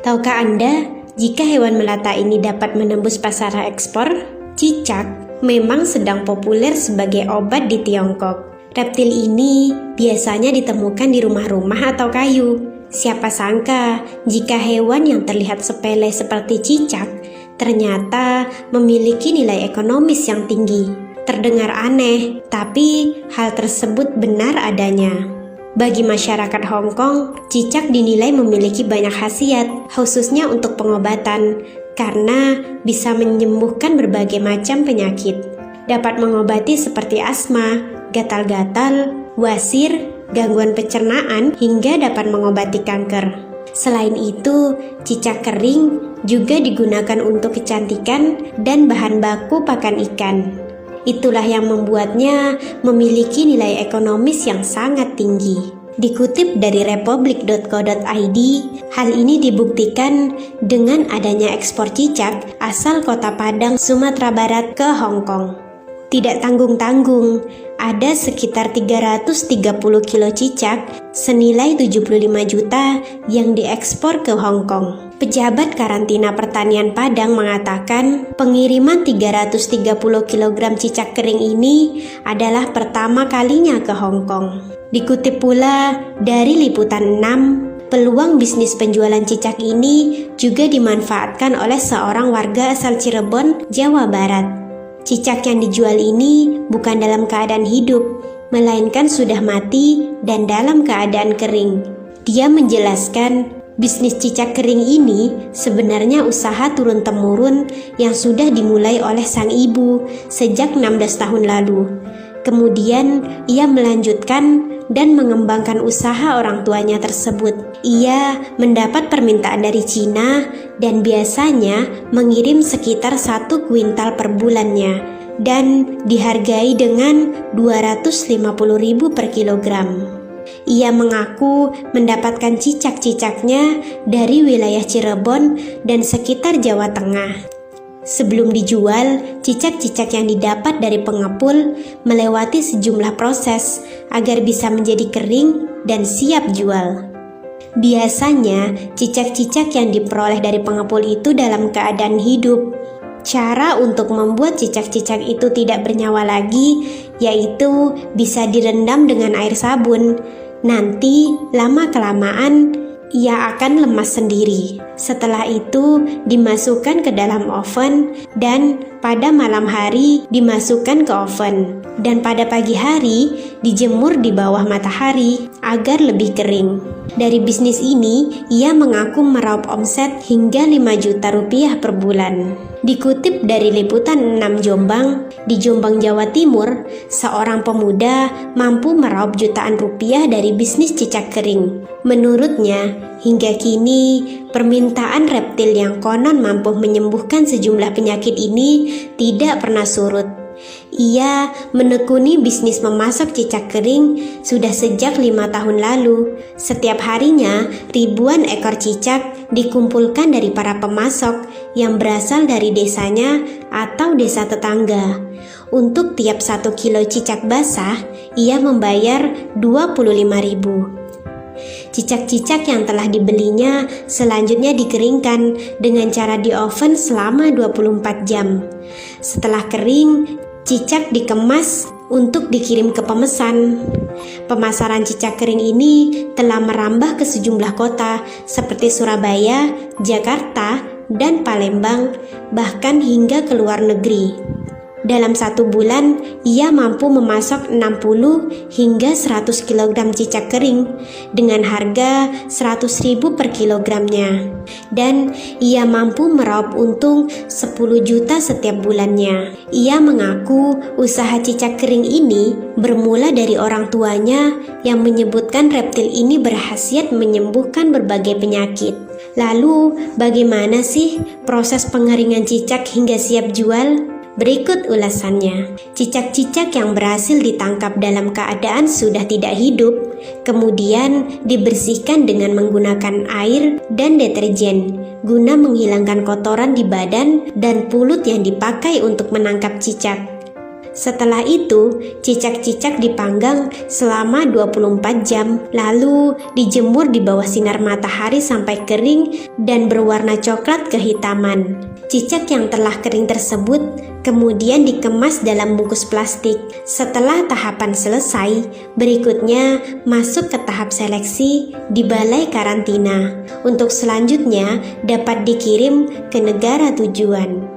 Tahukah Anda, jika hewan melata ini dapat menembus pasar ekspor? Cicak memang sedang populer sebagai obat di Tiongkok. Reptil ini biasanya ditemukan di rumah-rumah atau kayu. Siapa sangka jika hewan yang terlihat sepele seperti cicak ternyata memiliki nilai ekonomis yang tinggi. Terdengar aneh, tapi hal tersebut benar adanya. Bagi masyarakat Hong Kong, cicak dinilai memiliki banyak khasiat, khususnya untuk pengobatan, karena bisa menyembuhkan berbagai macam penyakit. Dapat mengobati seperti asma, gatal-gatal, wasir, gangguan pencernaan, hingga dapat mengobati kanker. Selain itu, cicak kering juga digunakan untuk kecantikan dan bahan baku pakan ikan. Itulah yang membuatnya memiliki nilai ekonomis yang sangat tinggi. Dikutip dari republik.co.id, hal ini dibuktikan dengan adanya ekspor cicak asal kota Padang, Sumatera Barat ke Hong Kong. Tidak tanggung-tanggung, ada sekitar 330 kilo cicak senilai 75 juta yang diekspor ke Hong Kong. Pejabat karantina pertanian Padang mengatakan pengiriman 330 kg cicak kering ini adalah pertama kalinya ke Hong Kong. Dikutip pula dari Liputan 6, peluang bisnis penjualan cicak ini juga dimanfaatkan oleh seorang warga asal Cirebon, Jawa Barat. Cicak yang dijual ini bukan dalam keadaan hidup, melainkan sudah mati dan dalam keadaan kering. Dia menjelaskan, bisnis cicak kering ini sebenarnya usaha turun-temurun yang sudah dimulai oleh sang ibu sejak 16 tahun lalu. Kemudian ia melanjutkan dan mengembangkan usaha orang tuanya tersebut. Ia mendapat permintaan dari Cina dan biasanya mengirim sekitar 1 kuintal per bulannya dan dihargai dengan 250.000 per kilogram. Ia mengaku mendapatkan cicak-cicaknya dari wilayah Cirebon dan sekitar Jawa Tengah. Sebelum dijual, cicak-cicak yang didapat dari pengepul melewati sejumlah proses agar bisa menjadi kering dan siap jual. Biasanya, cicak-cicak yang diperoleh dari pengepul itu dalam keadaan hidup. Cara untuk membuat cicak-cicak itu tidak bernyawa lagi, yaitu bisa direndam dengan air sabun. Nanti, lama-kelamaan, ia akan lemas sendiri. Setelah itu dimasukkan ke dalam oven dan pada malam hari dimasukkan ke oven dan pada pagi hari dijemur di bawah matahari agar lebih kering. Dari bisnis ini ia mengaku meraup omset hingga 5 juta rupiah per bulan. Dikutip dari Liputan 6 Jombang, di Jombang, Jawa Timur, seorang pemuda mampu meraup jutaan rupiah dari bisnis cicak kering. Menurutnya, hingga kini permintaan reptil yang konon mampu menyembuhkan sejumlah penyakit ini tidak pernah surut. Ia menekuni bisnis memasak cicak kering sudah sejak 5 tahun lalu. Setiap harinya, ribuan ekor cicak dikumpulkan dari para pemasok yang berasal dari desanya atau desa tetangga. Untuk tiap 1 kilo cicak basah, ia membayar 25.000. Cicak-cicak yang telah dibelinya selanjutnya dikeringkan dengan cara di oven selama 24 jam. Setelah kering, cicak dikemas untuk dikirim ke pemesan. Pemasaran cicak kering ini telah merambah ke sejumlah kota seperti Surabaya, Jakarta, dan Palembang, bahkan hingga ke luar negeri. Dalam 1 bulan, ia mampu memasok 60 hingga 100 kg cicak kering dengan harga 100.000 per kilogramnya. Dan ia mampu meraup untung 10 juta setiap bulannya. Ia mengaku usaha cicak kering ini bermula dari orang tuanya yang menyebutkan reptil ini berkhasiat menyembuhkan berbagai penyakit. Lalu, bagaimana sih proses pengeringan cicak hingga siap jual? Berikut ulasannya. Cicak-cicak yang berhasil ditangkap dalam keadaan sudah tidak hidup, kemudian dibersihkan dengan menggunakan air dan deterjen guna menghilangkan kotoran di badan dan pulut yang dipakai untuk menangkap cicak. Setelah itu, cicak-cicak dipanggang selama 24 jam, lalu dijemur di bawah sinar matahari sampai kering dan berwarna coklat kehitaman. Cicak yang telah kering tersebut kemudian dikemas dalam bungkus plastik. Setelah tahapan selesai, berikutnya masuk ke tahap seleksi di balai karantina. Untuk selanjutnya dapat dikirim ke negara tujuan.